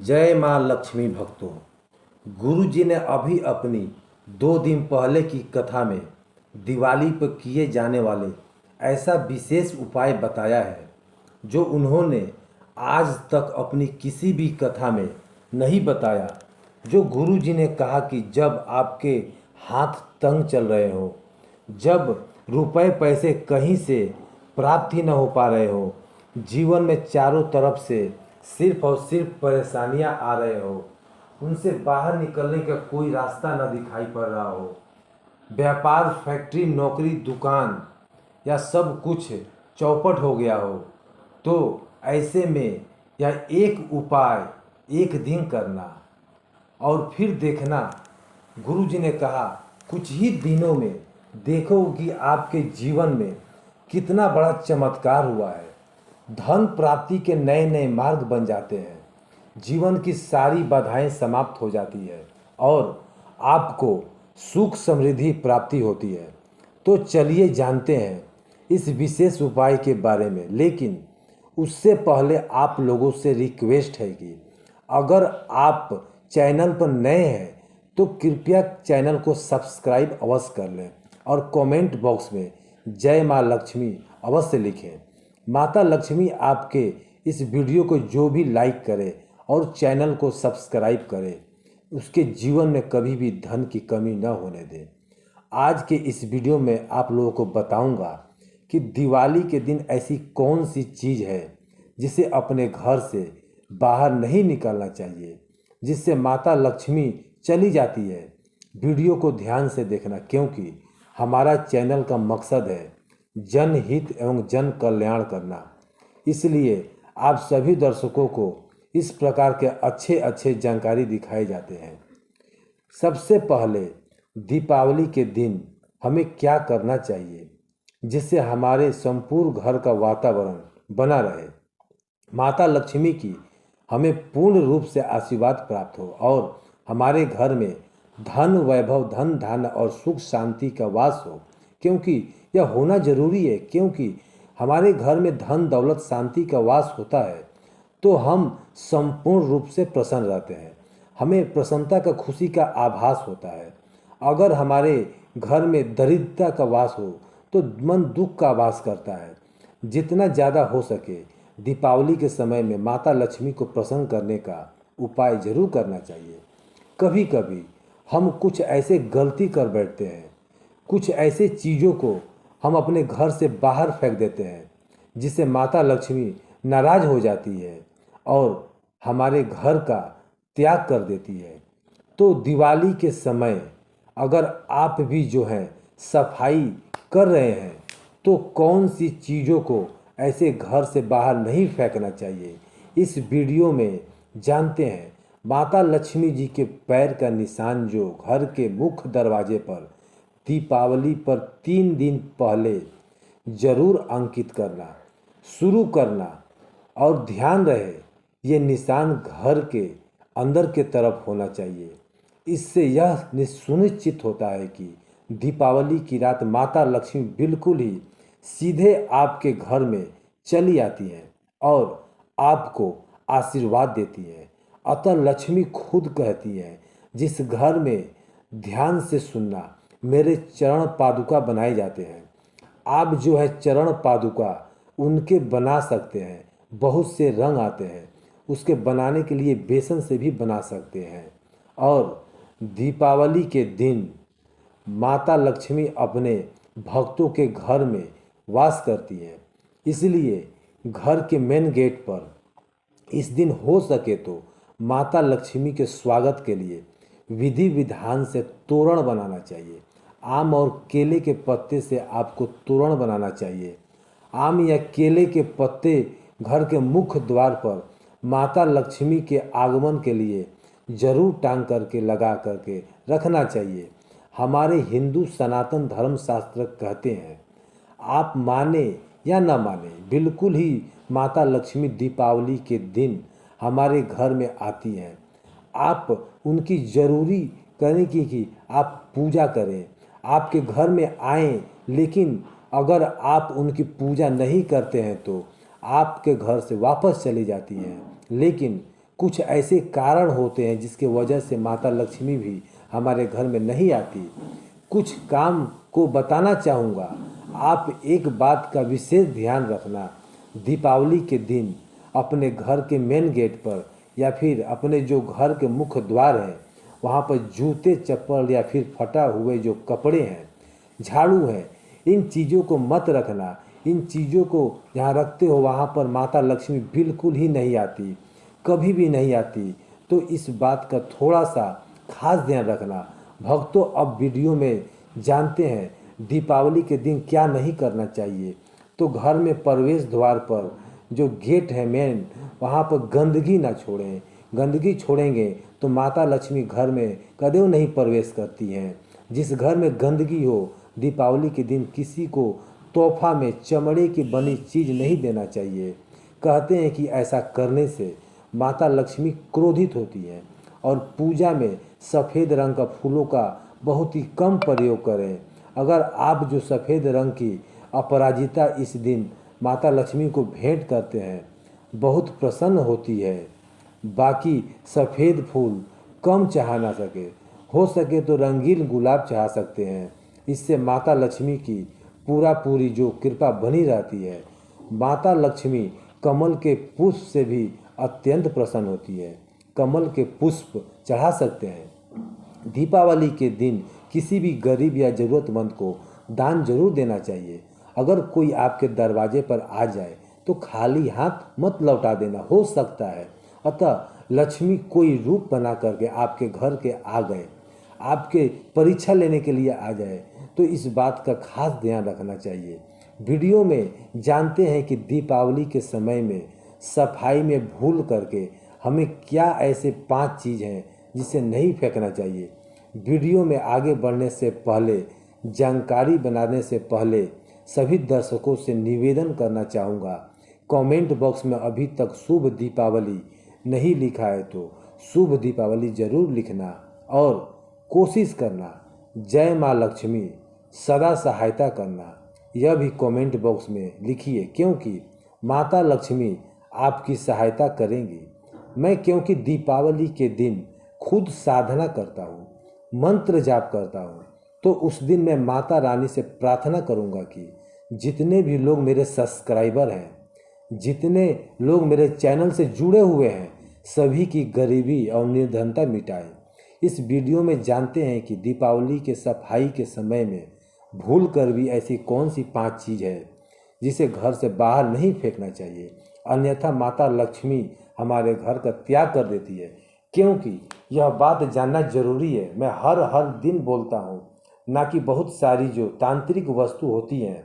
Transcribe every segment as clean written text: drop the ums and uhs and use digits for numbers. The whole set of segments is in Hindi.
जय माँ लक्ष्मी भक्तों। गुरु जी ने अभी अपनी 2 दिन पहले की कथा में दिवाली पर किए जाने वाले ऐसा विशेष उपाय बताया है जो उन्होंने आज तक अपनी किसी भी कथा में नहीं बताया। जो गुरु जी ने कहा कि जब आपके हाथ तंग चल रहे हो, जब रुपए पैसे कहीं से प्राप्त ही न हो पा रहे हो, जीवन में चारों तरफ से सिर्फ और सिर्फ परेशानियां आ रहे हो, उनसे बाहर निकलने का कोई रास्ता न दिखाई पड़ रहा हो, व्यापार फैक्ट्री नौकरी दुकान या सब कुछ चौपट हो गया हो, तो ऐसे में यह एक उपाय एक दिन करना और फिर देखना। गुरु जी ने कहा कुछ ही दिनों में देखो कि आपके जीवन में कितना बड़ा चमत्कार हुआ है। धन प्राप्ति के नए नए मार्ग बन जाते हैं, जीवन की सारी बाधाएं समाप्त हो जाती है और आपको सुख समृद्धि प्राप्ति होती है। तो चलिए जानते हैं इस विशेष उपाय के बारे में। लेकिन उससे पहले आप लोगों से रिक्वेस्ट है कि अगर आप चैनल पर नए हैं तो कृपया चैनल को सब्सक्राइब अवश्य कर लें और कमेंट बॉक्स में जय माँ लक्ष्मी अवश्य लिखें। माता लक्ष्मी आपके इस वीडियो को जो भी लाइक करे और चैनल को सब्सक्राइब करे, उसके जीवन में कभी भी धन की कमी न होने दे। आज के इस वीडियो में आप लोगों को बताऊंगा कि दिवाली के दिन ऐसी कौन सी चीज़ है जिसे अपने घर से बाहर नहीं निकलना चाहिए, जिससे माता लक्ष्मी चली जाती है। वीडियो को ध्यान से देखना, क्योंकि हमारा चैनल का मकसद है जनहित एवं जन कल्याण करना। इसलिए आप सभी दर्शकों को इस प्रकार के अच्छे अच्छे जानकारी दिखाए जाते हैं। सबसे पहले दीपावली के दिन हमें क्या करना चाहिए जिससे हमारे संपूर्ण घर का वातावरण बना रहे, माता लक्ष्मी की हमें पूर्ण रूप से आशीर्वाद प्राप्त हो और हमारे घर में धन वैभव धन धान्य और सुख शांति का वास हो। क्योंकि यह होना जरूरी है, क्योंकि हमारे घर में धन दौलत शांति का वास होता है तो हम संपूर्ण रूप से प्रसन्न रहते हैं, हमें प्रसन्नता का खुशी का आभास होता है। अगर हमारे घर में दरिद्रता का वास हो तो मन दुख का आभास करता है। जितना ज़्यादा हो सके दीपावली के समय में माता लक्ष्मी को प्रसन्न करने का उपाय जरूर करना चाहिए। कभी कभी हम कुछ ऐसे गलती कर बैठते हैं, कुछ ऐसे चीज़ों को हम अपने घर से बाहर फेंक देते हैं जिससे माता लक्ष्मी नाराज हो जाती है और हमारे घर का त्याग कर देती है। तो दिवाली के समय अगर आप भी जो है सफाई कर रहे हैं तो कौन सी चीज़ों को ऐसे घर से बाहर नहीं फेंकना चाहिए, इस वीडियो में जानते हैं। माता लक्ष्मी जी के पैर का निशान जो घर के मुख्य दरवाजे पर दीपावली पर 3 दिन पहले जरूर अंकित करना शुरू करना और ध्यान रहे ये निशान घर के अंदर के तरफ होना चाहिए। इससे यह सुनिश्चित होता है कि दीपावली की रात माता लक्ष्मी बिल्कुल ही सीधे आपके घर में चली आती हैं और आपको आशीर्वाद देती है। अतः लक्ष्मी खुद कहती है, जिस घर में ध्यान से सुनना मेरे चरण पादुका बनाए जाते हैं। आप जो है चरण पादुका उनके बना सकते हैं, बहुत से रंग आते हैं, उसके बनाने के लिए बेसन से भी बना सकते हैं। और दीपावली के दिन माता लक्ष्मी अपने भक्तों के घर में वास करती है, इसलिए घर के मेन गेट पर इस दिन हो सके तो माता लक्ष्मी के स्वागत के लिए विधि विधान से तोरण बनाना चाहिए। आम और केले के पत्ते से आपको तोरण बनाना चाहिए। आम या केले के पत्ते घर के मुख्य द्वार पर माता लक्ष्मी के आगमन के लिए जरूर टांग करके लगा करके रखना चाहिए। हमारे हिंदू सनातन धर्म शास्त्र कहते हैं, आप माने या न माने, बिल्कुल ही माता लक्ष्मी दीपावली के दिन हमारे घर में आती हैं। आप उनकी जरूरी करें कि आप पूजा करें, आपके घर में आएं। लेकिन अगर आप उनकी पूजा नहीं करते हैं तो आपके घर से वापस चली जाती हैं। लेकिन कुछ ऐसे कारण होते हैं जिसके वजह से माता लक्ष्मी भी हमारे घर में नहीं आती। कुछ काम को बताना चाहूँगा। आप एक बात का विशेष ध्यान रखना, दीपावली के दिन अपने घर के मेन गेट पर या फिर अपने जो घर के मुख्य द्वार है वहाँ पर जूते चप्पल या फिर फटा हुए जो कपड़े हैं, झाड़ू है, इन चीज़ों को मत रखना। इन चीज़ों को जहाँ रखते हो वहाँ पर माता लक्ष्मी बिल्कुल ही नहीं आती, कभी भी नहीं आती। तो इस बात का थोड़ा सा खास ध्यान रखना। भक्तों, अब वीडियो में जानते हैं दीपावली के दिन क्या नहीं करना चाहिए। तो घर में प्रवेश द्वार पर जो गेट है मेन, वहाँ पर गंदगी ना छोड़ें। गंदगी छोड़ेंगे तो माता लक्ष्मी घर में कदेव नहीं प्रवेश करती हैं। जिस घर में गंदगी हो, दीपावली के दिन किसी को तोहफा में चमड़े की बनी चीज़ नहीं देना चाहिए। कहते हैं कि ऐसा करने से माता लक्ष्मी क्रोधित होती हैं। और पूजा में सफ़ेद रंग का फूलों का बहुत ही कम प्रयोग करें। अगर आप जो सफ़ेद रंग की अपराजिता इस दिन माता लक्ष्मी को भेंट करते हैं, बहुत प्रसन्न होती है। बाकी सफ़ेद फूल कम चाह ना सके, हो सके तो रंगीन गुलाब चाह सकते हैं। इससे माता लक्ष्मी की पूरी जो कृपा बनी रहती है। माता लक्ष्मी कमल के पुष्प से भी अत्यंत प्रसन्न होती है। कमल के पुष्प चढ़ा सकते हैं। दीपावली के दिन किसी भी गरीब या ज़रूरतमंद को दान जरूर देना चाहिए। अगर कोई आपके दरवाजे पर आ जाए तो खाली हाथ मत लौटा देना, हो सकता है अतः लक्ष्मी कोई रूप बना करके आपके घर के आ गए, आपके परीक्षा लेने के लिए आ जाए, तो इस बात का खास ध्यान रखना चाहिए। वीडियो में जानते हैं कि दीपावली के समय में सफाई में भूल करके हमें क्या ऐसे 5 चीज़ हैं जिसे नहीं फेंकना चाहिए। वीडियो में आगे बढ़ने से पहले, जानकारी बनाने से पहले सभी दर्शकों से निवेदन करना चाहूँगा, कमेंट बॉक्स में अभी तक शुभ दीपावली नहीं लिखा है तो शुभ दीपावली ज़रूर लिखना और कोशिश करना जय माँ लक्ष्मी सदा सहायता करना, यह भी कमेंट बॉक्स में लिखिए, क्योंकि माता लक्ष्मी आपकी सहायता करेंगी। मैं क्योंकि दीपावली के दिन खुद साधना करता हूँ, मंत्र जाप करता हूँ, तो उस दिन मैं माता रानी से प्रार्थना करूँगा कि जितने भी लोग मेरे सब्सक्राइबर हैं, जितने लोग मेरे चैनल से जुड़े हुए हैं, सभी की गरीबी और निर्धनता मिटाए। इस वीडियो में जानते हैं कि दीपावली के सफाई के समय में भूल कर भी ऐसी कौन सी 5 चीज़ है जिसे घर से बाहर नहीं फेंकना चाहिए, अन्यथा माता लक्ष्मी हमारे घर का त्याग कर देती है। क्योंकि यह बात जानना जरूरी है, मैं हर दिन बोलता हूँ, ना कि बहुत सारी जो तांत्रिक वस्तु होती हैं,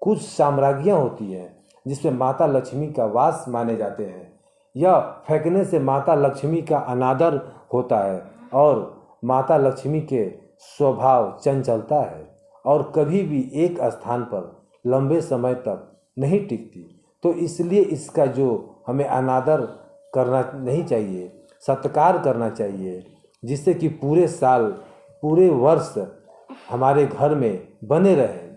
कुछ साम्राज्ञियाँ होती हैं जिसमें माता लक्ष्मी का वास माने जाते हैं, यह फेंकने से माता लक्ष्मी का अनादर होता है और माता लक्ष्मी के स्वभाव चंचलता है और कभी भी एक स्थान पर लंबे समय तक नहीं टिकती। तो इसलिए इसका जो हमें अनादर करना नहीं चाहिए, सत्कार करना चाहिए, जिससे कि पूरे साल पूरे वर्ष हमारे घर में बने रहे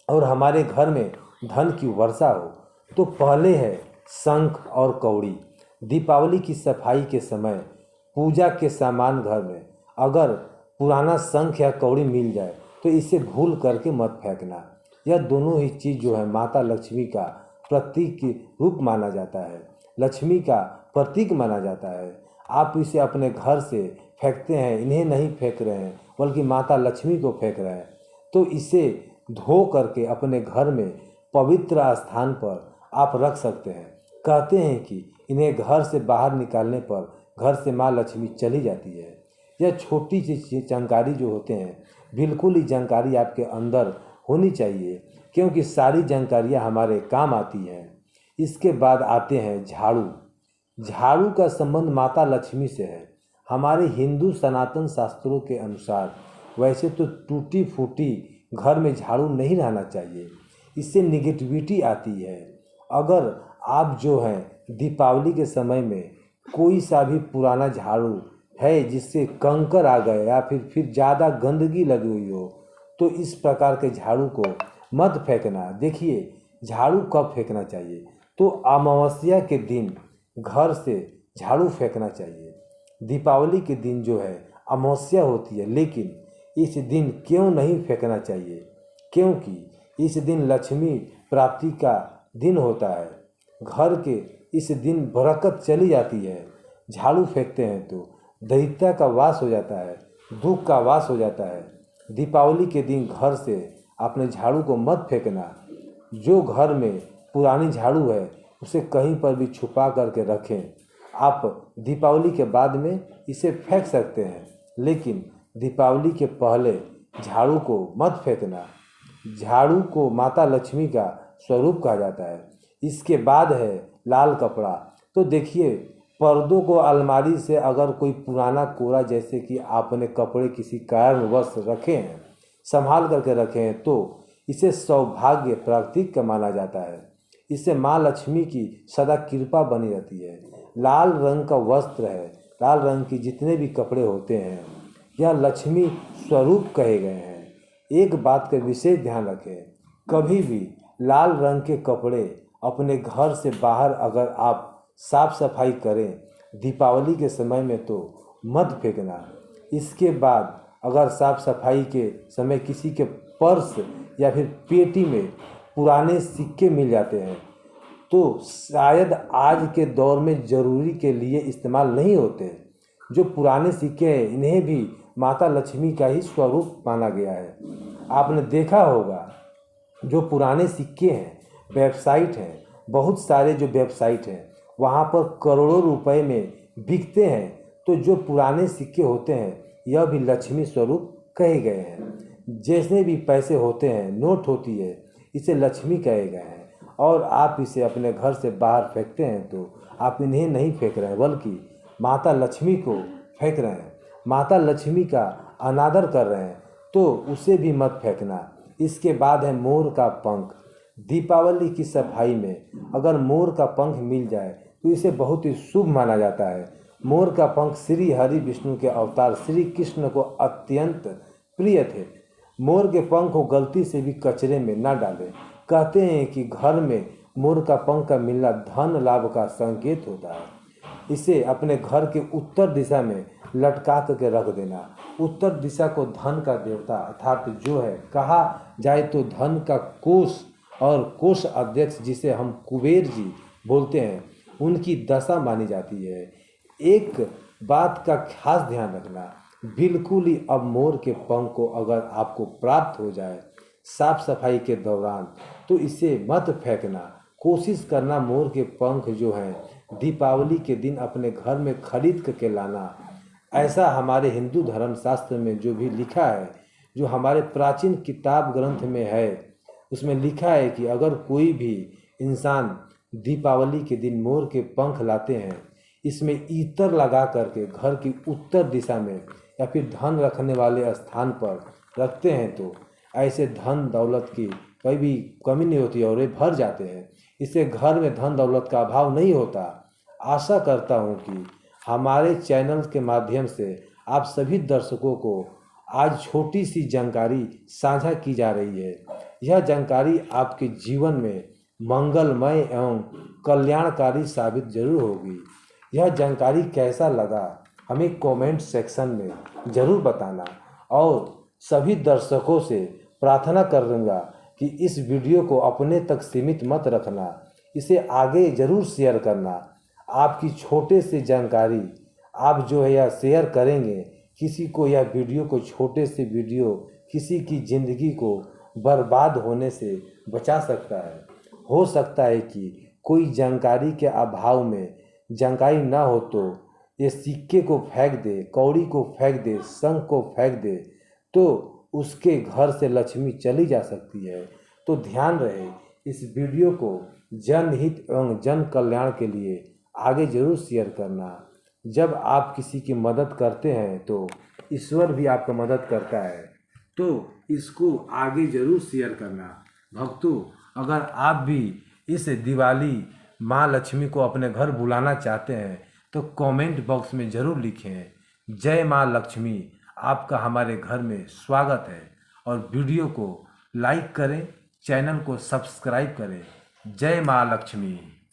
और हमारे घर में धन की वर्षा हो। तो पहले है शंख और कौड़ी। दीपावली की सफाई के समय पूजा के सामान घर में अगर पुराना शंख या कौड़ी मिल जाए तो इसे भूल करके मत फेंकना। यह दोनों ही चीज़ जो है माता लक्ष्मी का प्रतीक के रूप माना जाता है, लक्ष्मी का प्रतीक माना जाता है। आप इसे अपने घर से फेंकते हैं, इन्हें नहीं फेंक रहे हैं बल्कि माता लक्ष्मी को फेंक रहे हैं, तो इसे धो करके अपने घर में पवित्र स्थान पर आप रख सकते हैं। कहते हैं कि इन्हें घर से बाहर निकालने पर घर से माँ लक्ष्मी चली जाती है। यह छोटी सी जानकारी जो होते हैं, बिल्कुल ही जानकारी आपके अंदर होनी चाहिए, क्योंकि सारी जानकारियाँ हमारे काम आती हैं। इसके बाद आते हैं झाड़ू। झाड़ू का संबंध माता लक्ष्मी से है। हमारे हिंदू सनातन शास्त्रों के अनुसार वैसे तो टूटी फूटी घर में झाड़ू नहीं रहना चाहिए, इससे निगेटिविटी आती है। अगर आप जो हैं दीपावली के समय में कोई सा भी पुराना झाड़ू है जिससे कंकर आ गए या फिर ज़्यादा गंदगी लगी हुई हो, तो इस प्रकार के झाड़ू को मत फेंकना। देखिए, झाड़ू कब फेंकना चाहिए, तो अमावस्या के दिन घर से झाड़ू फेंकना चाहिए। दीपावली के दिन जो है अमावस्या होती है, लेकिन इस दिन क्यों नहीं फेंकना चाहिए? क्योंकि इस दिन लक्ष्मी प्राप्ति का दिन होता है। घर के इस दिन बरकत चली जाती है। झाड़ू फेंकते हैं तो दैत्यता का वास हो जाता है, दुख का वास हो जाता है। दीपावली के दिन घर से अपने झाड़ू को मत फेंकना। जो घर में पुरानी झाड़ू है उसे कहीं पर भी छुपा करके रखें। आप दीपावली के बाद में इसे फेंक सकते हैं, लेकिन दीपावली के पहले झाड़ू को मत फेंकना। झाड़ू को माता लक्ष्मी का स्वरूप कहा जाता है। इसके बाद है लाल कपड़ा। तो देखिए, पर्दों को अलमारी से अगर कोई पुराना कोरा, जैसे कि आपने कपड़े किसी कारणवश रखे हैं, संभाल करके रखे हैं, तो इसे सौभाग्य प्रतीक का माना जाता है। इससे माँ लक्ष्मी की सदा कृपा बनी रहती है। लाल रंग का वस्त्र है, लाल रंग की जितने भी कपड़े होते हैं, यह लक्ष्मी स्वरूप कहे गए हैं। एक बात का विशेष ध्यान रखें, कभी भी लाल रंग के कपड़े अपने घर से बाहर अगर आप साफ सफाई करें दीपावली के समय में तो मत फेंकना। इसके बाद अगर साफ सफाई के समय किसी के पर्स या फिर पेटी में पुराने सिक्के मिल जाते हैं, तो शायद आज के दौर में ज़रूरी के लिए इस्तेमाल नहीं होते। जो पुराने सिक्के हैं इन्हें भी माता लक्ष्मी का ही स्वरूप माना गया है। आपने देखा होगा, जो पुराने सिक्के हैं, वेबसाइट हैं, बहुत सारे जो वेबसाइट हैं वहाँ पर करोड़ों रुपए में बिकते हैं। तो जो पुराने सिक्के होते हैं यह भी लक्ष्मी स्वरूप कहे गए हैं। जैसे भी पैसे होते हैं, नोट होती है, इसे लक्ष्मी कहे गए हैं। और आप इसे अपने घर से बाहर फेंकते हैं तो आप इन्हें नहीं फेंक रहे हैं, बल्कि माता लक्ष्मी को फेंक रहे हैं। माता लक्ष्मी का अनादर कर रहे हैं, तो उसे भी मत फेंकना। इसके बाद है मोर का पंख। दीपावली की सफाई में अगर मोर का पंख मिल जाए तो इसे बहुत ही शुभ माना जाता है। मोर का पंख श्री हरि विष्णु के अवतार श्री कृष्ण को अत्यंत प्रिय थे। मोर के पंख को गलती से भी कचरे में न डालें। कहते हैं कि घर में मोर का पंख का मिलना धन लाभ का संकेत होता है। इसे अपने घर के उत्तर दिशा में लटका करके रख देना। उत्तर दिशा को धन का देवता अर्थात जो है, कहा जाए तो धन का कोष और कोष अध्यक्ष जिसे हम कुबेर जी बोलते हैं, उनकी दशा मानी जाती है। एक बात का खास ध्यान रखना, बिल्कुल ही अब मोर के पंख को अगर आपको प्राप्त हो जाए साफ सफाई के दौरान तो इसे मत फेंकना। कोशिश करना मोर के पंख जो हैं दीपावली के दिन अपने घर में खरीद करके लाना। ऐसा हमारे हिंदू धर्म शास्त्र में जो भी लिखा है, जो हमारे प्राचीन किताब ग्रंथ में है, उसमें लिखा है कि अगर कोई भी इंसान दीपावली के दिन मोर के पंख लाते हैं, इसमें इत्र लगा करके घर की उत्तर दिशा में या फिर धन रखने वाले स्थान पर रखते हैं तो ऐसे धन दौलत की कोई भी कमी नहीं होती और ये भर जाते हैं। इससे घर में धन दौलत का अभाव नहीं होता। आशा करता हूँ कि हमारे चैनल के माध्यम से आप सभी दर्शकों को आज छोटी सी जानकारी साझा की जा रही है। यह जानकारी आपके जीवन में मंगलमय एवं कल्याणकारी साबित जरूर होगी। यह जानकारी कैसा लगा हमें कमेंट सेक्शन में ज़रूर बताना। और सभी दर्शकों से प्रार्थना करूँगा कि इस वीडियो को अपने तक सीमित मत रखना, इसे आगे ज़रूर शेयर करना। आपकी छोटे से जानकारी आप जो है यह शेयर करेंगे, किसी को यह वीडियो को छोटे से वीडियो किसी की ज़िंदगी को बर्बाद होने से बचा सकता है। हो सकता है कि कोई जानकारी के अभाव में जानकारी ना हो तो ये सिक्के को फेंक दे, कौड़ी को फेंक दे, शंख को फेंक दे, तो उसके घर से लक्ष्मी चली जा सकती है। तो ध्यान रहे, इस वीडियो को जनहित एवं जन कल्याण के लिए आगे जरूर शेयर करना। जब आप किसी की मदद करते हैं तो ईश्वर भी आपका मदद करता है, तो इसको आगे जरूर शेयर करना। भक्तों, अगर आप भी इस दिवाली माँ लक्ष्मी को अपने घर बुलाना चाहते हैं तो कमेंट बॉक्स में ज़रूर लिखें, जय माँ लक्ष्मी, आपका हमारे घर में स्वागत है। और वीडियो को लाइक करें, चैनल को सब्सक्राइब करें। जय माँ लक्ष्मी।